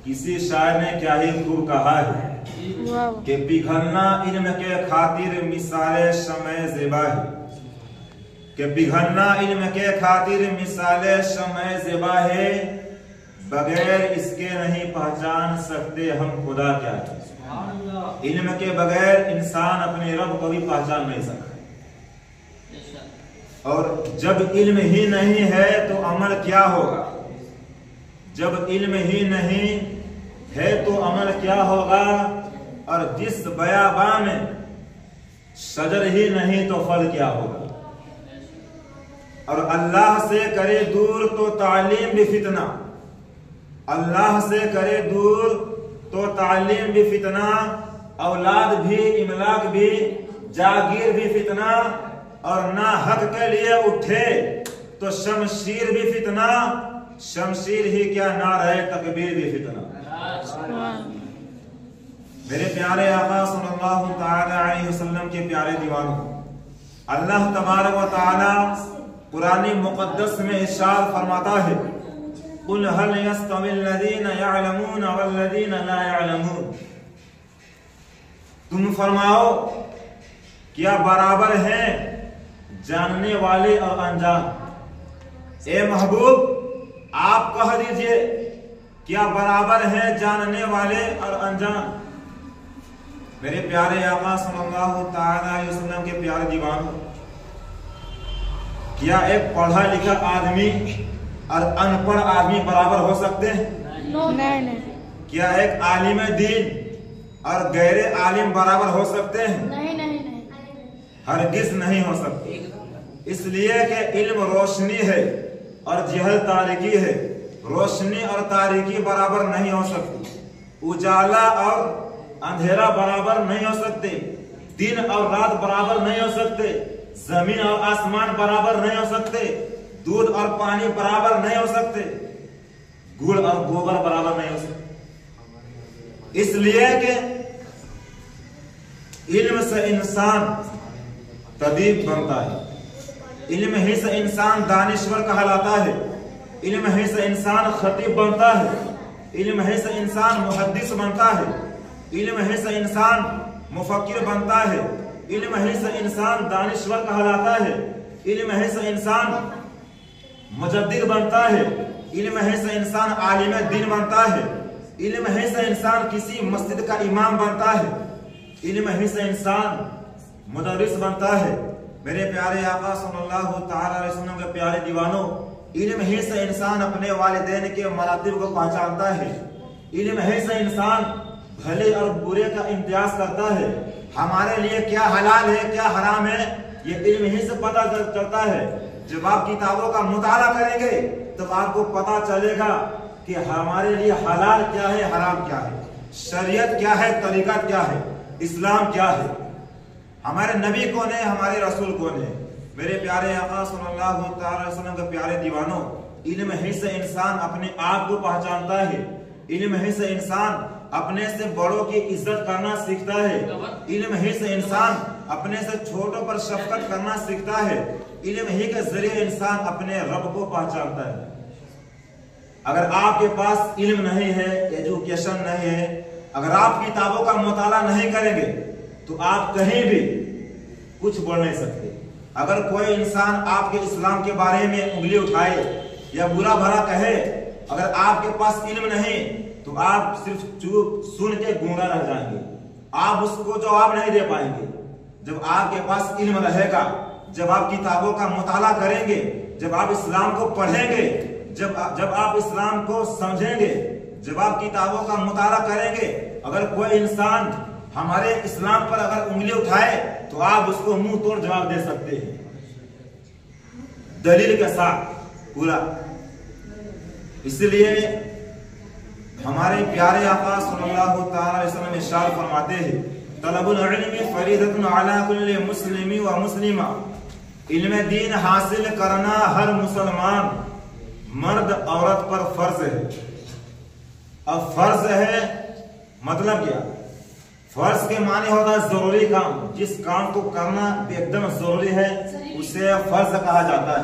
किसी शायर ने क्या ही खूब कहा है कि पिघलना इल्म के खातिर मिसाले समय ज़ेबा है, कि पिघलना इल्म के खातिर मिसाले समय ज़ेबा है, बगैर इसके नहीं पहचान सकते हम खुदा क्या है। इल्म के बगैर इंसान अपने रब को भी पहचान नहीं सकता। और जब इल्म ही नहीं है तो अमल क्या होगा, जब इल्म ही नहीं है तो अमल क्या होगा। और जिस बयाबा में शजर ही नहीं तो फल क्या होगा। और अल्लाह से करे दूर तो तालीम भी फितना, अल्लाह से करे दूर तो तालीम भी फितना, औलाद भी इमलाक भी जागीर भी फितना, और ना हक के लिए उठे तो शमशीर भी फितना, शमशीर ही क्या ना रहे तकबीर भी फितना। मेरे प्यारे आका सल्लल्लाहु तआला अलैहि वसल्लम के प्यारे दीवानों, अल्लाह तबारक व तआला कुरानी मुक़द्दस में इरशाद फरमाता है, कुल हल यस्तविल लज़ीना यअलमून वल्लज़ीना ला यअलमून। तुम फरमाओ क्या बराबर हैं जानने वाले और अनजान। ए महबूब आप कह दीजिए क्या बराबर हैं जानने वाले और अनजान। मेरे प्यारे आका सल्लल्लाहु तआला अलैहि वसल्लम के प्यारे दीवानों, क्या एक पढ़ा लिखा आदमी और अनपढ़ आदमी बराबर हो सकते हैं? नहीं। क्या एक आलिम दीन और गैर आलिम बराबर हो सकते हैं? नहीं। हरगिज नहीं हो सकते। इसलिए कि इल्म रोशनी है और जहल तारीकी है। रोशनी और तारीकी बराबर नहीं हो सकती। उजाला और अंधेरा बराबर नहीं हो सकते। दिन और रात बराबर नहीं हो सकते। जमीन और आसमान बराबर नहीं हो सकते। दूध और पानी बराबर नहीं हो सकते। गुड़ और गोबर बराबर नहीं हो सकते। इसलिए कि इल्म से इंसान तबीब बनता है, इल्म ही से इंसान दानिश्वर कहलाता है, इल्म ही से इंसान खतीब बनता है, इल्म ही से इंसान मुहद्दिस बनता है, इल्म ही से इंसान मुफक्किर बनता है, इल्म ही से इंसान दानिश्वर कहलाता है, इल्म ही से इंसान मुजद्दिद बनता है, इल्म ही से इंसान आलिम दीन बनता है, इल्म ही से इंसान किसी मस्जिद का इमाम बनता है, इल्म ही से इंसान मुदर्रिस बनता है। मेरे प्यारे आका सल्लल्लाहु तआला अलैहि वसल्लम के प्यारे दीवानों, इल्म ही से इंसान अपने वालिदैन के मरातिब को पहचानता है। इल्म ही से इंसान भले और बुरे का इम्तियाज करता है। हमारे लिए क्या हलाल है क्या हराम है ये इल्म ही से पता चलता है। जब आप किताबों का मुताला करेंगे तब आपको पता चलेगा कि हमारे लिए हलाल क्या है हराम क्या है, शरीयत क्या है, तरीका क्या है, इस्लाम क्या है, हमारे नबी कौन है, हमारे रसूल कौन है। मेरे प्यारे आका सल्लल्लाहु अलैहि वसल्लम के प्यारे दीवानों, इल्म ही से इंसान अपने आप को पहचानता है। इल्म ही से इंसान अपने से बड़ों की इज्जत करना सीखता है। इल्म ही से इंसान अपने से छोटों पर शफकत करना सीखता है। इल्म ही के जरिए इंसान अपने रब को पहचानता है। अगर आपके पास इल्म नहीं है, एजुकेशन नहीं है, अगर आप किताबों का मुताला नहीं करेंगे तो आप कहीं भी कुछ बोल नहीं सकते। अगर कोई इंसान आपके इस्लाम के बारे में उंगली उठाए या बुरा भला कहे, अगर आपके पास इल्म नहीं तो आप सिर्फ चुप सुन के गूंगा रह जाएंगे, आप उसको जवाब नहीं दे पाएंगे। जब आपके पास इल्म रहेगा, जब आप किताबों का मुताला करेंगे, जब आप इस्लाम को पढ़ेंगे, जब आप इस्लाम को समझेंगे, जब आप किताबों का मुताला करेंगे, अगर कोई इंसान हमारे इस्लाम पर अगर उंगली उठाए तो आप उसको मुंह तोड़ जवाब दे सकते हैं, दलील के साथ पूरा। इसलिए हमारे प्यारे आका सल्लल्लाहु अलैहि वसल्लम इरशाद फरमाते हैं, तलबुल इल्मी फरीदतुन अला कुल्ली मुस्लिमी व मुस्लिमा। इल्म दीन हासिल करना हर मुसलमान मर्द औरत पर फर्ज है। अब फर्ज है मतलब क्या? फर्ज के माने होता है जरूरी काम। जिस काम को करना एकदम जरूरी है उसे फर्ज कहा जाता है।